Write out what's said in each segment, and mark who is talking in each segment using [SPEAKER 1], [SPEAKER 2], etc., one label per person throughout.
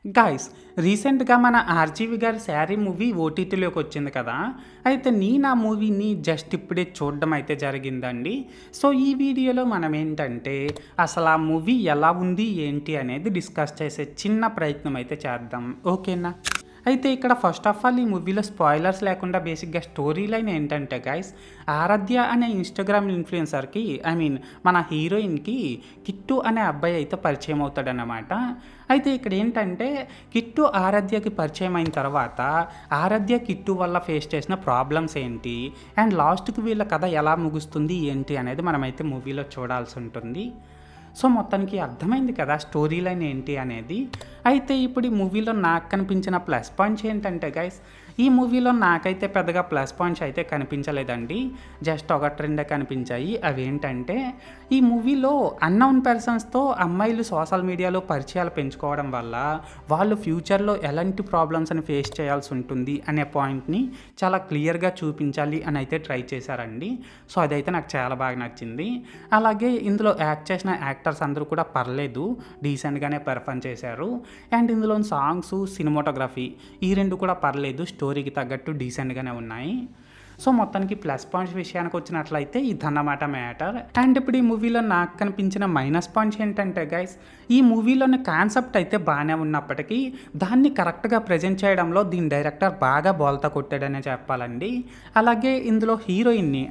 [SPEAKER 1] Guys, రీసెంట్‌గా మన 'RGV' గారి 'శారీ' మూవీ ఓటీటీలోకి వచ్చింది కదా! అయితే నేను ఆ మూవీని జస్ట్ ఇప్పుడే చూడడం అయితే జరిగిందండి. సో, ఈ వీడియోలో మనం ఏంటంటే, అసలు ఆ మూవీ ఎలా ఉంది, ఏంటి అనేది డిస్కస్ చేసే చిన్న ప్రయత్నం అయితే చేద్దాం. ఓకేనా? అయితే ఇక్కడ ఫస్ట్ ఆఫ్ ఆల్ ఈ మూవీలో స్పాయిలర్స్ లేకుండా బేసిక్‌గా స్టోరీ లైన్ ఏంటంటే గైస్, ఆరాధ్య అనే ఇన్‌స్టాగ్రామ్ ఇన్‌ఫ్లుయెన్సర్‌కి మన హీరోయిన్‌కి కిట్టు అనే అబ్బాయి అయితే పరిచయం అవుతాడనమాట. అయితే ఇక్కడ ఏంటంటే కిట్టు ఆరాధ్యకి పరిచయం అయిన తర్వాత ఆరాధ్య కిట్టు వల్ల ఫేస్ చేసిన ప్రాబ్లమ్స్ ఏంటి అండ్ లాస్ట్‌కి వీళ్ళ కథ ఎలా ముగుస్తుంది ఏంటి అనేది మనమైతే మూవీలో చూడాల్సి ఉంటుంది. సో, మొత్తానికి అర్థమైంది కదా స్టోరీ లైన్ ఏంటి అనేది. అయితే ఇప్పుడు ఈ మూవీలో నాకు కనిపించిన ప్లస్ పాయింట్స్ ఏంటంటే గైస్, ఈ మూవీలో నాకైతే పెద్దగా ప్లస్ పాయింట్స్ అయితే కనిపించలేదండి. జస్ట్ ఒకటి రెండే కనిపించాయి. అవేంటంటే, ఈ మూవీలో అన్నోన్ పర్సన్స్‌తో అమ్మాయిలు సోషల్ మీడియాలో పరిచయాలు పెంచుకోవడం వల్ల వాళ్ళు ఫ్యూచర్‌లో ఎలాంటి ప్రాబ్లమ్స్‌ని ఫేస్ చేయాల్సి ఉంటుంది అనే పాయింట్‌ని చాలా క్లియర్‌గా చూపించాలి అని అయితే ట్రై చేశారండి. సో, అదైతే నాకు చాలా బాగా నచ్చింది. అలాగే ఇందులో యాక్ట్ చేసిన యాక్టర్స్ అందరూ కూడా పర్లేదు, డీసెంట్‌గానే పెర్ఫార్మ్ చేశారు. అండ్ ఇందులోని సాంగ్సు, సినిమాటోగ్రఫీ ఈ 2 కూడా పర్లేదు, స్టోరీకి తగ్గట్టు డీసెంట్‌గానే ఉన్నాయి. సో, మొత్తానికి ప్లస్ పాయింట్స్ విషయానికి వచ్చినట్లయితే ఇదన్నమాట మ్యాటర్. అండ్ ఇప్పుడు ఈ మూవీలో నాకు కనిపించిన మైనస్ పాయింట్స్ ఏంటంటే గైస్, ఈ మూవీలోని కాన్సెప్ట్ అయితే బాగానే ఉన్నప్పటికీ దాన్ని కరెక్ట్‌గా ప్రెజెంట్ చేయడంలో దీని డైరెక్టర్ బాగా బోల్తా కొట్టాడనే చెప్పాలండి. అలాగే ఇందులో హీరోయిన్‌ని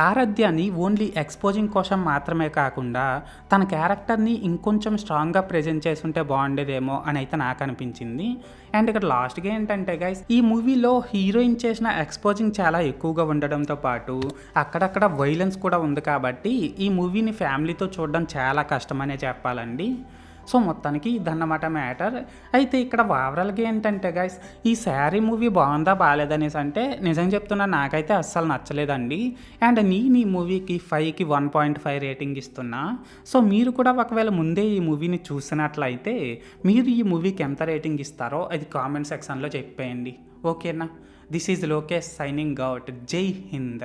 [SPEAKER 1] ఆరాధ్యని ఓన్లీ ఎక్స్‌పోజింగ్ కోసం మాత్రమే కాకుండా తన క్యారెక్టర్‌ని ఇంకొంచెం స్ట్రాంగ్‌గా ప్రెజెంట్ చేసుంటే బాగుండేదేమో అని అయితే నాకు అనిపించింది. అండ్ ఇక్కడ లాస్ట్‌గా ఏంటంటే గైస్, ఈ మూవీలో హీరోయిన్ చేసిన ఎక్స్‌పోజింగ్ చాలా ఎక్కువగా ఉండడంతో పాటు అక్కడక్కడ వైలెన్స్ కూడా ఉంది కాబట్టి ఈ మూవీని ఫ్యామిలీతో చూడడం చాలా కష్టమనే చెప్పాలండి. సో, మొత్తానికి ఇదన్నమాట మ్యాటర్. అయితే ఇక్కడ ఓవరాల్‌గా ఏంటంటే గైస్, ఈ 'శారీ' మూవీ బాగుందా బాలేదనేసి అంటే నిజం చెప్తున్నా నాకైతే అస్సలు నచ్చలేదండి. అండ్ నేను ఈ మూవీకి 5కి 1.5 రేటింగ్ ఇస్తున్నా. సో, మీరు కూడా ఒకవేళ ముందే ఈ మూవీని చూసినట్లయితే మీరు ఈ మూవీకి ఎంత రేటింగ్ ఇస్తారో అది కామెంట్ సెక్షన్‌లో చెప్పేయండి. ఓకేనా? This is Lokesh signing out. జై హింద్.